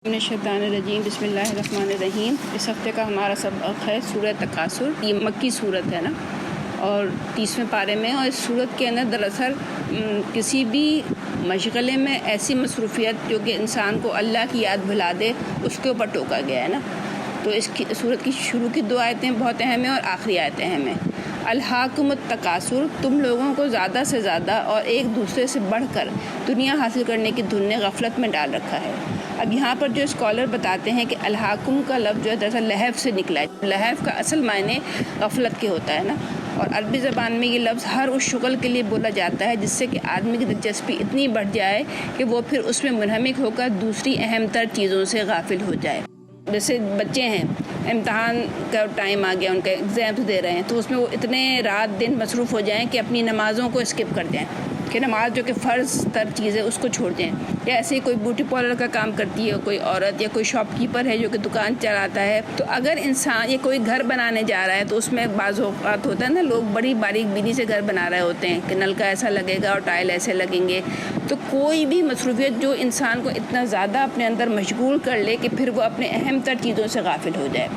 الرجیم بسم اللہ الرحمن الرحیم۔ اس ہفتے کا ہمارا سبق ہے سورہ تکاثر۔ یہ مکی صورت ہے نا، اور 30ویں پارے میں، اور اس صورت کے اندر دراصل کسی بھی مشغلے میں ایسی مصروفیت جو کہ انسان کو اللہ کی یاد بھلا دے، اس کے اوپر ٹوکا گیا ہے نا۔ تو اس کی صورت کی شروع کی 2 آیتیں بہت اہم ہیں اور آخری آیتیں اہم ہیں۔ الہاکم التکاثر، تم لوگوں کو زیادہ سے زیادہ اور ایک دوسرے سے بڑھ کر دنیا حاصل کرنے کی دھن نے غفلت میں ڈال رکھا ہے۔ اب یہاں پر جو اسکالر بتاتے ہیں کہ الہاکم کا لفظ جو ہے دراصل لہف سے نکلا ہے۔ لہف کا اصل معنی غفلت کے ہوتا ہے نا، اور عربی زبان میں یہ لفظ ہر اس شغل کے لیے بولا جاتا ہے جس سے کہ آدمی کی دلچسپی اتنی بڑھ جائے کہ وہ پھر اس میں منہمک ہو کر دوسری اہم تر چیزوں سے غافل ہو جائے۔ جیسے بچے ہیں، امتحان کا ٹائم آ گیا، ان کا ایگزامس دے رہے ہیں، تو اس میں وہ اتنے رات دن مصروف ہو جائیں کہ اپنی نمازوں کو اسکپ کر دیں، کہ نماز جو کہ فرض تر چیز ہے اس کو چھوڑ دیں۔ یا ایسے ہی کوئی بیوٹی پارلر کا کام کرتی ہے کوئی عورت، یا کوئی شاپ کیپر ہے جو کہ دکان چلاتا ہے، تو اگر انسان یا کوئی گھر بنانے جا رہا ہے تو اس میں بعض اوقات ہوتا ہے نا، لوگ بڑی باریک بینی سے گھر بنا رہے ہوتے ہیں کہ نل کا ایسا لگے گا اور ٹائل ایسے لگیں گے۔ تو کوئی بھی مصروفیت جو انسان کو اتنا زیادہ اپنے اندر مشغول کر لے کہ پھر وہ اپنے اہم تر چیزوں سے غافل ہو جائے۔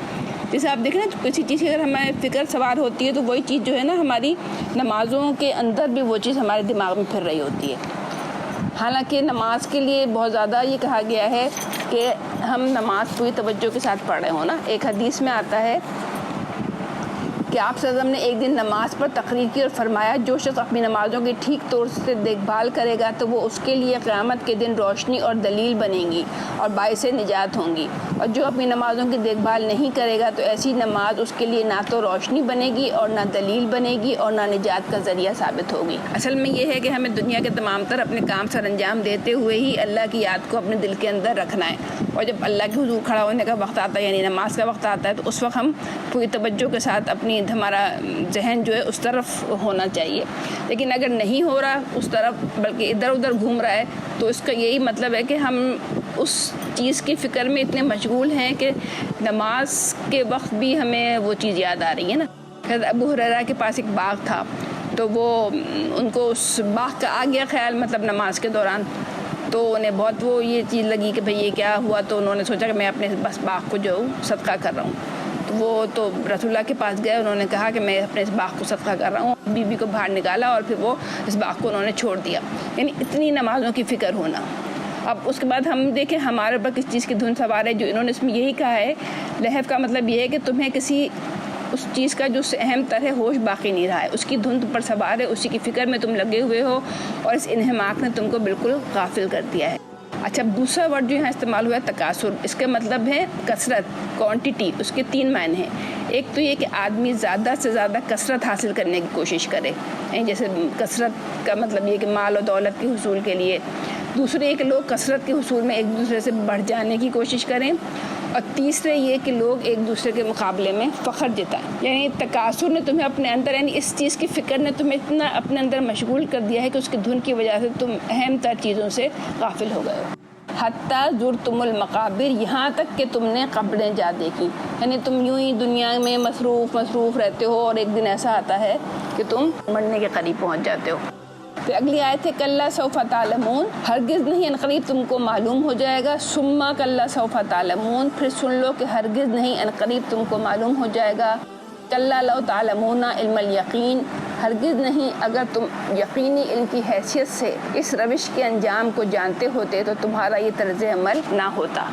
جیسے آپ دیکھیں نا، کسی چیز کی اگر ہمیں فکر سوار ہوتی ہے تو وہی چیز جو ہے نا ہماری نمازوں کے اندر بھی وہ چیز ہمارے دماغ میں پھر رہی ہوتی ہے۔ حالانکہ نماز کے لیے بہت زیادہ یہ کہا گیا ہے کہ ہم نماز پوری توجہ کے ساتھ پڑھ رہے ہوں نا۔ ایک حدیث میں آتا ہے کہ آپ صلی اللہ علیہ وسلم نے ایک دن نماز پر تقریر کی اور فرمایا، جو شخص اپنی نمازوں کی ٹھیک طور سے دیکھ بھال کرے گا تو وہ اس کے لیے قیامت کے دن روشنی اور دلیل بنے گی اور باعث نجات ہوں گی، اور جو اپنی نمازوں کی دیکھ بھال نہیں کرے گا تو ایسی نماز اس کے لیے نہ تو روشنی بنے گی اور نہ دلیل بنے گی اور نہ نجات کا ذریعہ ثابت ہوگی۔ اصل میں یہ ہے کہ ہمیں دنیا کے تمام تر اپنے کام سر انجام دیتے ہوئے ہی اللہ کی یاد کو اپنے دل کے اندر رکھنا ہے، اور جب اللہ کے حضور کھڑا ہونے کا وقت آتا ہے، یعنی نماز کا وقت آتا ہے، تو اس وقت ہم پوری توجہ کے ساتھ اپنی ہمارا ذہن جو ہے اس طرف ہونا چاہیے۔ لیکن اگر نہیں ہو رہا اس طرف، بلکہ ادھر ادھر گھوم رہا ہے، تو اس کا یہی مطلب ہے کہ ہم اس چیز کی فکر میں اتنے مشغول ہیں کہ نماز کے وقت بھی ہمیں وہ چیز یاد آ رہی ہے نا۔ حضرت ابو ہریرہ کے پاس ایک باغ تھا، تو وہ ان کو اس باغ کا آ گیا خیال، مطلب نماز کے دوران، تو انہیں بہت وہ یہ چیز لگی کہ بھئی یہ کیا ہوا، تو انہوں نے سوچا کہ میں اپنے بس باغ کو جو صدقہ کر رہا ہوں۔ تو وہ تو رسول اللہ کے پاس گئے، انہوں نے کہا کہ میں اپنے اس باغ کو صدقہ کر رہا ہوں۔ بیوی کو باہر نکالا اور پھر وہ اس باغ کو انہوں نے چھوڑ دیا۔ یعنی اتنی نمازوں کی فکر ہونا۔ اب اس کے بعد ہم دیکھیں ہمارے اوپر کس چیز کی دھن سوار ہے، جو انہوں نے اس میں یہی کہا ہے، لہف کا مطلب یہ ہے کہ تمہیں کسی اس چیز کا جو اہم تر ہے ہوش باقی نہیں رہا ہے، اس کی دھن تم پر سوار ہے، اسی کی فکر میں تم لگے ہوئے ہو، اور اس انہماک نے تم کو بالکل غافل کر دیا ہے۔ اچھا، دوسرا ورڈ جو یہاں استعمال ہوا ہے تکاثر، اس کا مطلب ہے کثرت، کوانٹٹی۔ اس کے 3 معنی ہیں۔ ایک تو یہ کہ آدمی زیادہ سے زیادہ کثرت حاصل کرنے کی کوشش کرے، جیسے کثرت کا مطلب یہ کہ مال و دولت کے حصول کے لیے۔ دوسرے یہ کہ لوگ کثرت کے حصول میں ایک دوسرے سے بڑھ جانے کی کوشش کریں، اور تیسرے یہ کہ لوگ ایک دوسرے کے مقابلے میں فخر جتائیں۔ یعنی تکاثر نے تمہیں اپنے اندر، یعنی اس چیز کی فکر نے تمہیں اتنا اپنے اندر مشغول کر دیا ہے کہ اس کی دھن کی وجہ سے تم اہم تر چیزوں سے غافل ہو گئے ہو۔ حتیٰ زرتم المقابر، یہاں تک کہ تم نے قبریں جا دیکھی۔ یعنی تم یوں ہی دنیا میں مصروف رہتے ہو، اور ایک دن ایسا آتا ہے کہ تم مرنے کے قریب پہنچ جاتے ہو۔ پھر اگلی آیت ہے کلا سوف تعلمون، ہرگز نہیں ان قریب تم کو معلوم ہو جائے گا۔ ثم کلا سوف تعلمون، پھر سن لو کہ ہرگز نہیں ان قریب تم کو معلوم ہو جائے گا۔ کلا لو تعلمون علم الیقین، ہرگز نہیں اگر تم یقینی علم کی حیثیت سے اس روش کے انجام کو جانتے ہوتے تو تمہارا یہ طرز عمل نہ ہوتا۔